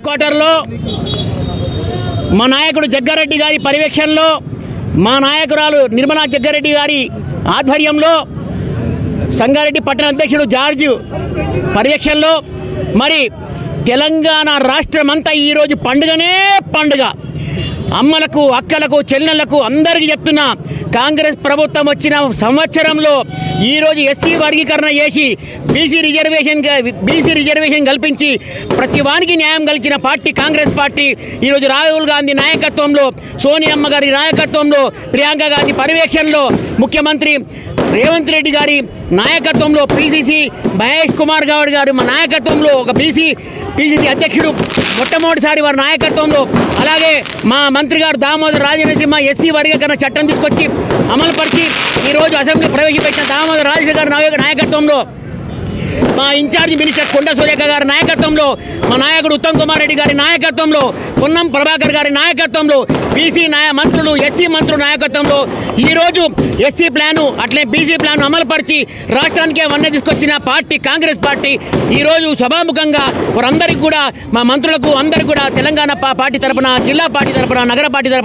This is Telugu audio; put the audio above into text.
క్వార్టర్లో మా నాయకుడు జగ్గారెడ్డి గారి పర్యవేక్షణలో, మా నాయకురాలు నిర్మలా జగ్గారెడ్డి గారి ఆధ్వర్యంలో, సంగారెడ్డి పట్టణ అధ్యక్షుడు జార్జ్ పర్యవేక్షణలో మరి తెలంగాణ రాష్ట్రమంతా ఈరోజు పండుగనే పండుగ. అమ్మలకు, అక్కలకు, చెల్లెళ్లకు అందరికీ చెప్తున్నా, కాంగ్రెస్ ప్రభుత్వం వచ్చిన సంవత్సరంలో ఈరోజు ఎస్సీ వర్గీకరణ చేసి బీసీ రిజర్వేషన్ కల్పించి ప్రతి వానికి న్యాయం కలిగిన పార్టీ కాంగ్రెస్ పార్టీ. ఈరోజు రాహుల్ గాంధీ నాయకత్వంలో, సోనియమ్మ గారి నాయకత్వంలో, ప్రియాంక గాంధీ పర్యవేక్షణలో, ముఖ్యమంత్రి రేవంత్ రెడ్డి గారి నాయకత్వంలో, పిసిసి మహేష్ కుమార్ గౌడ్ గారు మా నాయకత్వంలో, ఒక పిసిసి అధ్యక్షుడు మొట్టమొదటిసారి వారి నాయకత్వంలో, అలాగే మా మంత్రి గారు దామోదర్ రాజనరసింహ ఎస్సీ వర్గీకరణ చట్టం తీసుకొచ్చి అమలుపరిచి ఈరోజు అసెంబ్లీ ప్రవేశపెట్టిన దామోదర్ రాజశేఖర్ గారి నాయకత్వంలో, మా ఇన్ఛార్జి మినిస్టర్ కొండ సురేఖ గారి నాయకత్వంలో, మా నాయకుడు ఉత్తమ్ కుమార్ రెడ్డి గారి నాయకత్వంలో, పొన్నం ప్రభాకర్ గారి నాయకత్వంలో, బీసీ మంత్రులు, ఎస్సీ మంత్రుల నాయకత్వంలో ఈరోజు ఎస్సీ ప్లాను అట్లే బీసీ ప్లాను అమలుపరిచి రాష్ట్రానికే వన్నె తీసుకొచ్చిన పార్టీ కాంగ్రెస్ పార్టీ. ఈరోజు సభాముఖంగా వారందరికీ కూడా, మా మంత్రులకు అందరికీ కూడా తెలంగాణ పార్టీ తరఫున, జిల్లా పార్టీ తరఫున, నగర పార్టీ తరఫున